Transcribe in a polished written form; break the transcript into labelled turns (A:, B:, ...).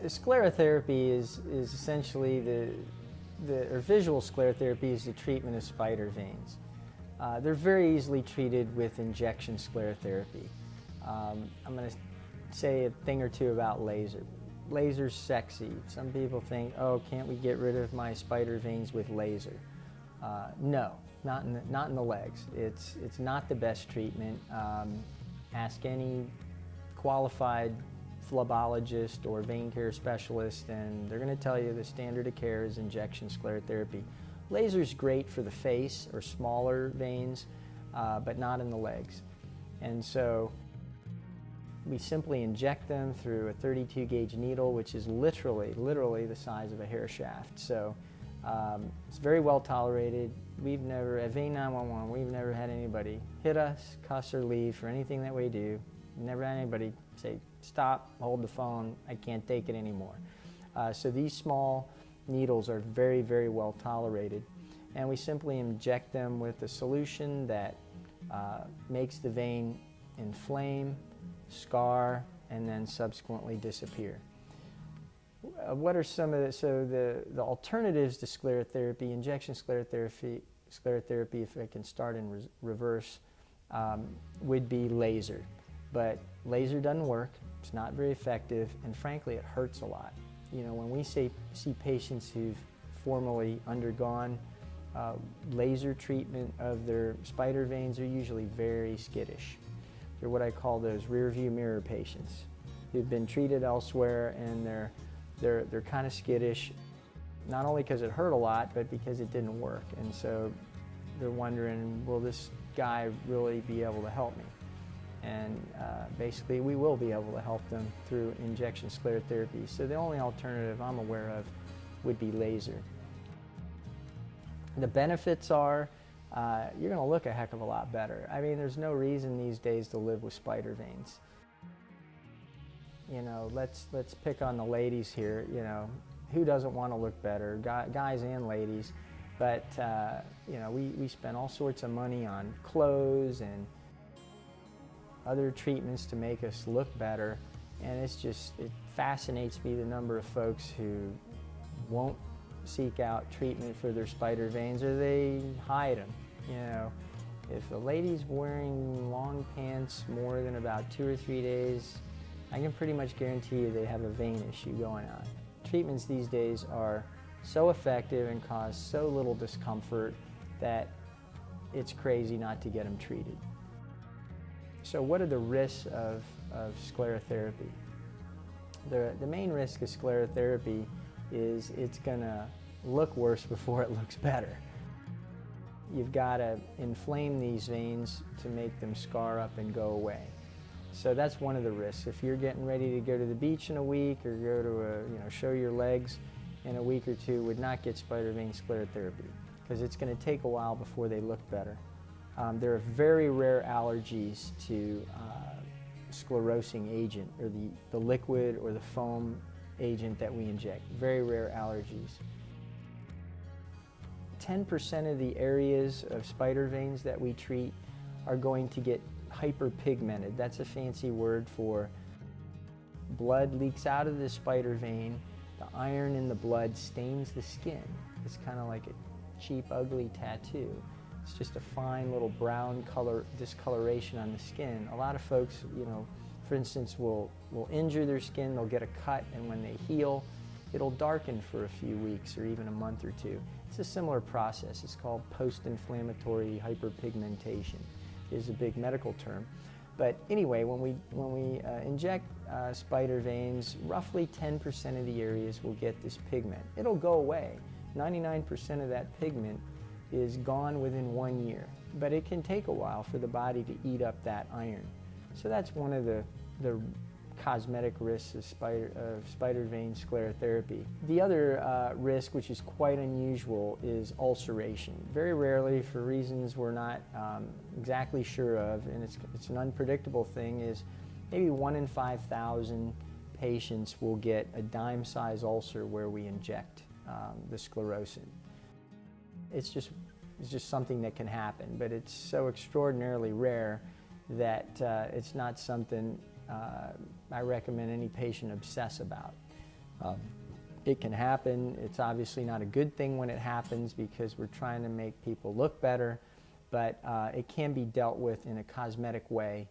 A: Sclerotherapy is essentially or visual sclerotherapy is the treatment of spider veins. They're very easily treated with injection sclerotherapy. I'm going to say a thing or two about laser. Laser's sexy. Some people think, oh, can't we get rid of my spider veins with laser? No, not in the legs. It's not the best treatment. Ask any qualified phlebologist or vein care specialist, and they're going to tell you the standard of care is injection sclerotherapy. Laser's great for the face or smaller veins, but not in the legs. And so we simply inject them through a 32 gauge needle, which is literally the size of a hair shaft. So it's very well tolerated. We've never, at Vein 911, we've never had anybody hit us, cuss, or leave for anything that we do. Never had anybody say, stop, hold the phone, I can't take it anymore. So these small needles are very well tolerated. And we simply inject them with a solution that makes the vein inflame, scar, and then subsequently disappear. What are some of the alternatives to sclerotherapy, injection sclerotherapy, if I can start in reverse, would be laser. But laser doesn't work, it's not very effective, and frankly it hurts a lot. You know, when we see patients who've formerly undergone laser treatment of their spider veins, they're usually very skittish. They're what I call those rear view mirror patients who've been treated elsewhere, and they're kind of skittish, not only because it hurt a lot, but because it didn't work. And so they're wondering, will this guy really be able to help me? And basically we will be able to help them through injection sclerotherapy. So the only alternative I'm aware of would be laser. The benefits are you're going to look a heck of a lot better. I mean, there's no reason these days to live with spider veins. You know, let's pick on the ladies here. You know, who doesn't want to look better? Guys and ladies. But you know, we spend all sorts of money on clothes and other treatments to make us look better, and it fascinates me the number of folks who won't seek out treatment for their spider veins, or they hide them. You know, if a lady's wearing long pants more than about 2 or 3 days, I can pretty much guarantee you they have a vein issue going on. Treatments these days are so effective and cause so little discomfort that it's crazy not to get them treated. So what are the risks of sclerotherapy? The main risk of sclerotherapy is it's going to look worse before it looks better. You've got to inflame these veins to make them scar up and go away. So that's one of the risks. If you're getting ready to go to the beach in a week, or go to show your legs in a week or two, would not get spider vein sclerotherapy, because it's going to take a while before they look better. There are very rare allergies to sclerosing agent, or the liquid or the foam agent that we inject. Very rare allergies. 10% of the areas of spider veins that we treat are going to get hyperpigmented. That's a fancy word for blood leaks out of the spider vein, the iron in the blood stains the skin. It's kind of like a cheap, ugly tattoo. It's just a fine little brown color discoloration on the skin. A lot of folks, for instance, will injure their skin, they'll get a cut, and when they heal, it'll darken for a few weeks or even a month or two. It's a similar process. It's called post-inflammatory hyperpigmentation. It is a big medical term. But anyway, when we inject spider veins, roughly 10% of the areas will get this pigment. It'll go away. 99% of that pigment is gone within 1 year. But it can take a while for the body to eat up that iron. So that's one of the cosmetic risks of spider vein sclerotherapy. The other risk, which is quite unusual, is ulceration. Very rarely, for reasons we're not exactly sure of, and it's an unpredictable thing, is maybe 1 in 5,000 patients will get a dime-size ulcer where we inject the sclerosant. It's just something that can happen, but it's so extraordinarily rare that it's not something I recommend any patient obsess about. It can happen. It's obviously not a good thing when it happens because we're trying to make people look better, but it can be dealt with in a cosmetic way